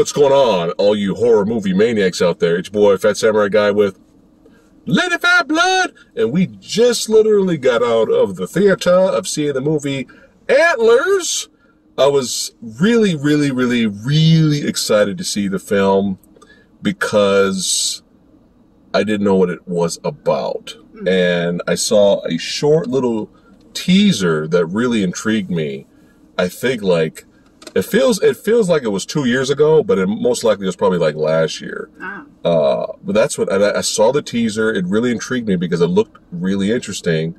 What's going on, all you horror movie maniacs out there? It's your boy, Phat Samurai Guy with Lady Fat Blood, and we just literally got out of the theater of seeing the movie Antlers. I was really excited to see the film because I didn't know what it was about. And I saw a short little teaser that really intrigued me. I think like it feels like it was 2 years ago, but it most likely was probably like last year. But that's what I saw the teaser. It really intrigued me because it looked really interesting,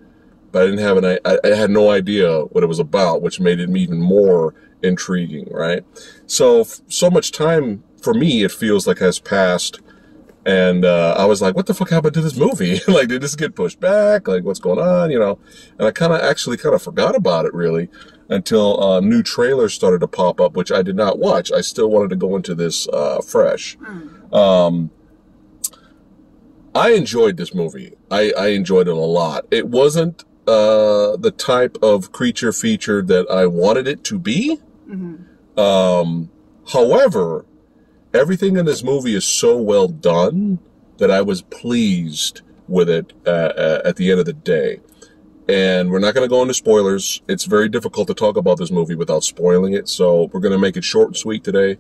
but I didn't have I had no idea what it was about, which made it even more intriguing, right? So much time for me, it feels like has passed. And I was like, what the fuck happened to this movie? Like, did this get pushed back? Like, what's going on? You know? And I actually forgot about it, really, until new trailers started to pop up, which I did not watch. I still wanted to go into this fresh. I enjoyed this movie. I enjoyed it a lot. It wasn't the type of creature feature that I wanted it to be. However, everything in this movie is so well done that I was pleased with it at the end of the day. And we're not going to go into spoilers. It's very difficult to talk about this movie without spoiling it, so we're going to make it short and sweet today.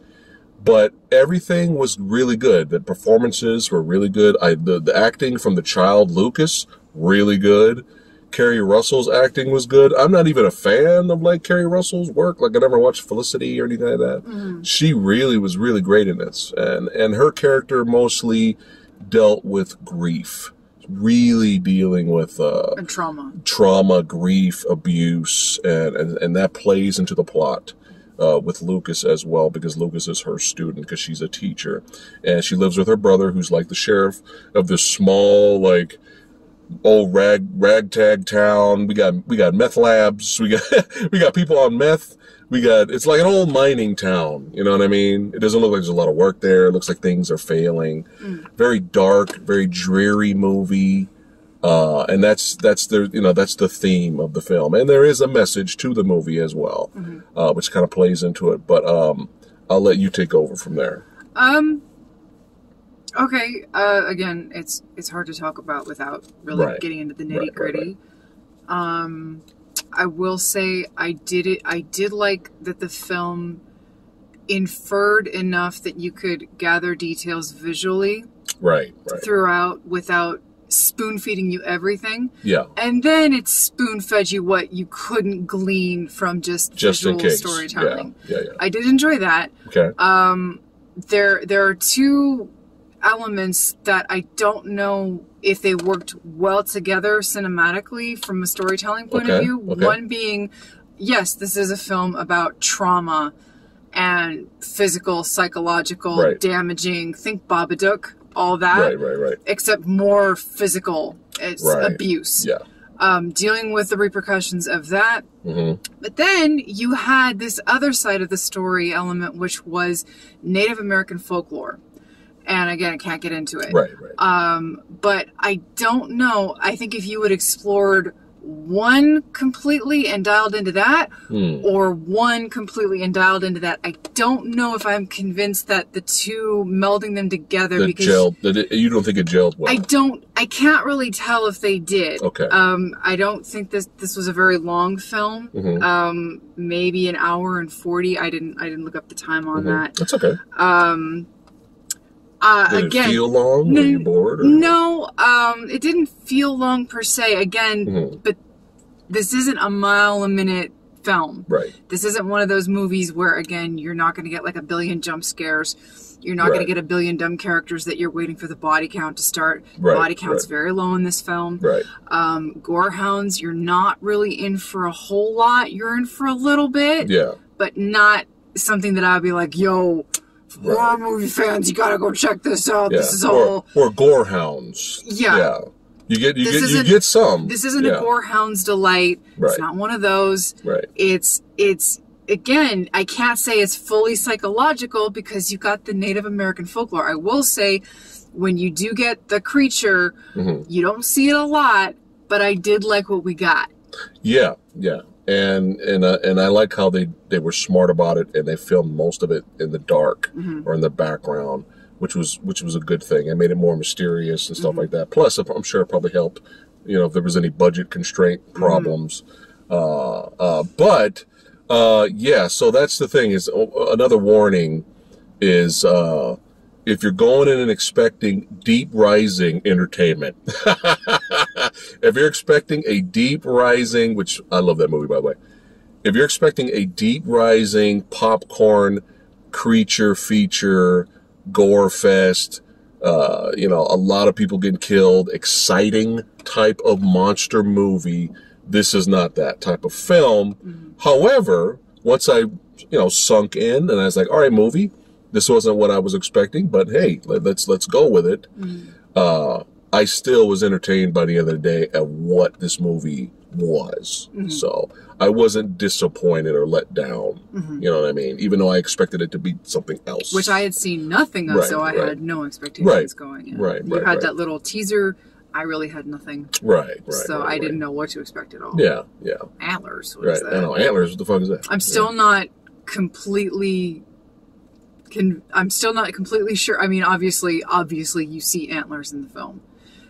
But everything was really good. The performances were really good. The acting from the child, Lucas, really good. Kerry Russell's acting was good. I'm not even a fan of like Kerry Russell's work. Like I never watched Felicity or anything like that. She really was really great in this. And her character mostly dealt with grief. Really dealing with trauma, grief, abuse, and that plays into the plot with Lucas as well, because Lucas is her student because she's a teacher. And she lives with her brother who's like the sheriff of this small like old ragtag town. We got meth labs. We got people on meth. It's like an old mining town. You know what I mean? It doesn't look like there's a lot of work there. It looks like things are failing. Very dark, very dreary movie. And that's the theme of the film. And there is a message to the movie as well, which kind of plays into it. But I'll let you take over from there. Okay. Again, it's hard to talk about without really getting into the nitty gritty. I will say I did like that the film inferred enough that you could gather details visually throughout without spoon feeding you everything. Yeah. And then it spoon fed you what you couldn't glean from just visual storytelling. Yeah. I did enjoy that. Okay. There are two elements that I don't know if they worked well together cinematically from a storytelling point of view. One being, yes, this is a film about trauma and physical, psychological, damaging, think Babadook, all that. Right. Except more physical. It's abuse. Yeah. Dealing with the repercussions of that. But then you had this other side of the story element, which was Native American folklore. And again, I can't get into it. Right. But I don't know. I think if you had explored one completely and dialed into that, or one completely and dialed into that, I don't know if I'm convinced that the two melding them together you don't think it gelled well. I can't really tell if they did. Okay. I don't think this was a very long film. Maybe an hour and 40. I didn't look up the time on that. That's okay. Did it feel long? Were you bored? Or? No, it didn't feel long per se. Again, but this isn't a mile a minute film. Right. This isn't one of those movies where, again, you're not going to get like a billion jump scares. You're not going to get a billion dumb characters that you're waiting for the body count to start. Body count's very low in this film. Gorehounds, you're not really in for a whole lot. You're in for a little bit. Yeah. But not something that I'd be like, yo, horror movie fans, you gotta go check this out. This is all or gorehounds. Yeah. You get some. This isn't a gorehound's delight. It's not one of those. It's again, I can't say it's fully psychological because you got the Native American folklore. I will say when you do get the creature, you don't see it a lot, but I did like what we got. Yeah, yeah. And I like how they were smart about it, and they filmed most of it in the dark or in the background, which was a good thing. It made it more mysterious and stuff like that. Plus, I'm sure it probably helped, you know, if there was any budget constraint problems. But yeah, so that's the thing. Is another warning is if you're going in and expecting deep rising entertainment, if you're expecting a deep rising, which I love that movie, by the way, if you're expecting a deep rising popcorn creature feature, gore fest, you know, a lot of people getting killed, exciting type of monster movie, this is not that type of film. However, once I, you know, sunk in and I was like, all right, movie, this wasn't what I was expecting, but hey, let's go with it. I still was entertained by the end of the day at what this movie was. So I wasn't disappointed or let down. You know what I mean? Even though I expected it to be something else. Which I had seen nothing of, so I had no expectations going in. You had that little teaser. I really had nothing. So I didn't know what to expect at all. Yeah. Antlers. What is that? I know, Antlers. What the fuck is that? I'm still not completely... I'm still not completely sure. I mean, obviously you see antlers in the film.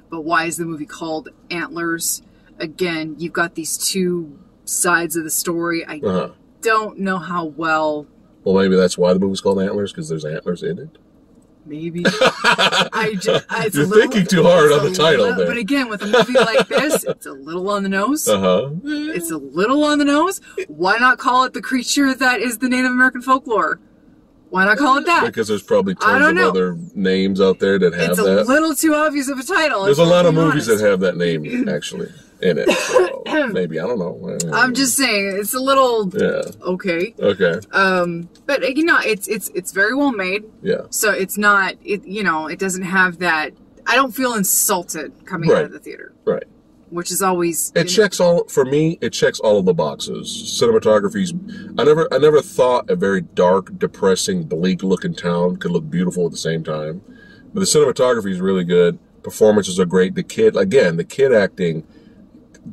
But why is the movie called Antlers? Again, you've got these two sides of the story. I don't know how well... Well, maybe that's why the movie's called Antlers, because there's antlers in it. Maybe. You're thinking too hard on the title there. But again, with a movie like this, it's a little on the nose. It's a little on the nose. Why not call it the creature that is the Native American folklore? Why not call it that? Because there's probably tons of other names out there that have that. It's a little too obvious of a title. There's a lot of movies that have that name, actually, in it. So maybe, I don't know. I'm just saying, it's a little... Okay. But, you know, it's very well made. So it's not, you know, it doesn't have that... I don't feel insulted coming out of the theater. Which is always... It checks all, for me, it checks all of the boxes. Cinematography's... I never thought a very dark, depressing, bleak-looking town could look beautiful at the same time. But the cinematography is really good. Performances are great. The kid acting,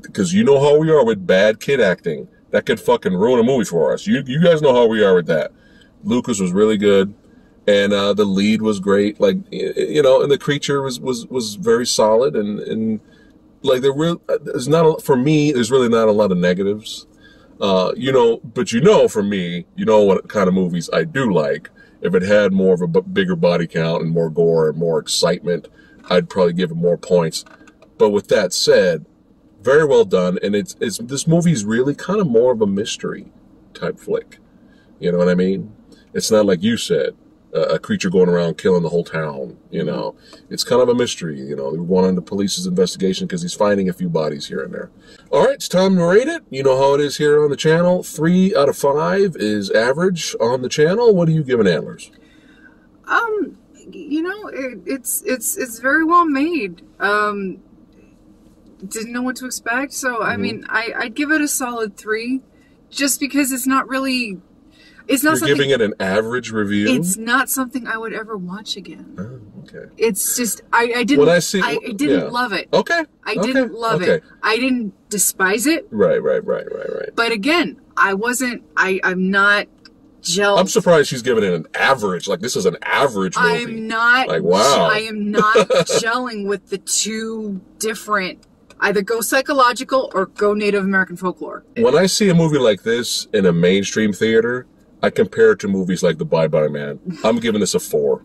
because you know how we are with bad kid acting. That could fucking ruin a movie for us. You guys know how we are with that. Lucas was really good. And the lead was great. Like, you know, and the creature was very solid and like there's not for me. There's really not a lot of negatives, you know. But you know, for me, you know what kind of movies I do like. If it had more of a bigger body count and more gore and more excitement, I'd probably give it more points. But with that said, very well done. And this movie's really kind of more of a mystery type flick. You know what I mean? It's not like you said. A creature going around killing the whole town, you know. It's kind of a mystery, you know. We're going on the police's investigation because he's finding a few bodies here and there. All right, it's time to rate it. You know how it is here on the channel. 3 out of 5 is average on the channel. What are you giving Antlers? You know, it's very well made. Didn't know what to expect, so I mean, I'd give it a solid 3, just because it's not really... It's not. You're giving it an average review? It's not something I would ever watch again. Oh, okay. It's just, I didn't, I didn't love it. Okay. I didn't love it. I didn't despise it. Right. But again, I'm not gelled. I'm surprised she's giving it an average. Like, this is an average movie. I'm not. Like, wow. I am not gelling with the two different... Either go psychological or go Native American folklore. When I see a movie like this in a mainstream theater, I compare it to movies like The Bye-Bye Man. I'm giving this a 4.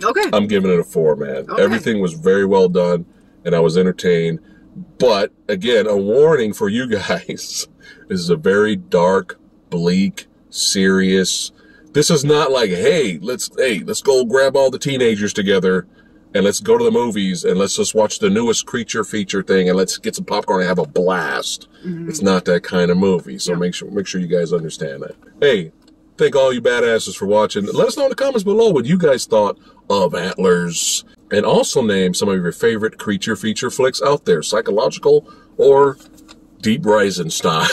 Okay. I'm giving it a 4, man. Okay. Everything was very well done, and I was entertained. But, again, a warning for you guys. This is a very dark, bleak, serious... This is not like, hey, let's go grab all the teenagers together and let's go to the movies and let's just watch the newest creature feature thing and let's get some popcorn and have a blast. It's not that kind of movie. So make sure you guys understand that. Hey, thank all you badasses for watching. Let us know in the comments below what you guys thought of Antlers. And also name some of your favorite creature feature flicks out there, psychological or deep rising style.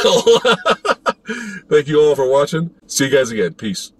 Thank you all for watching. See you guys again. Peace.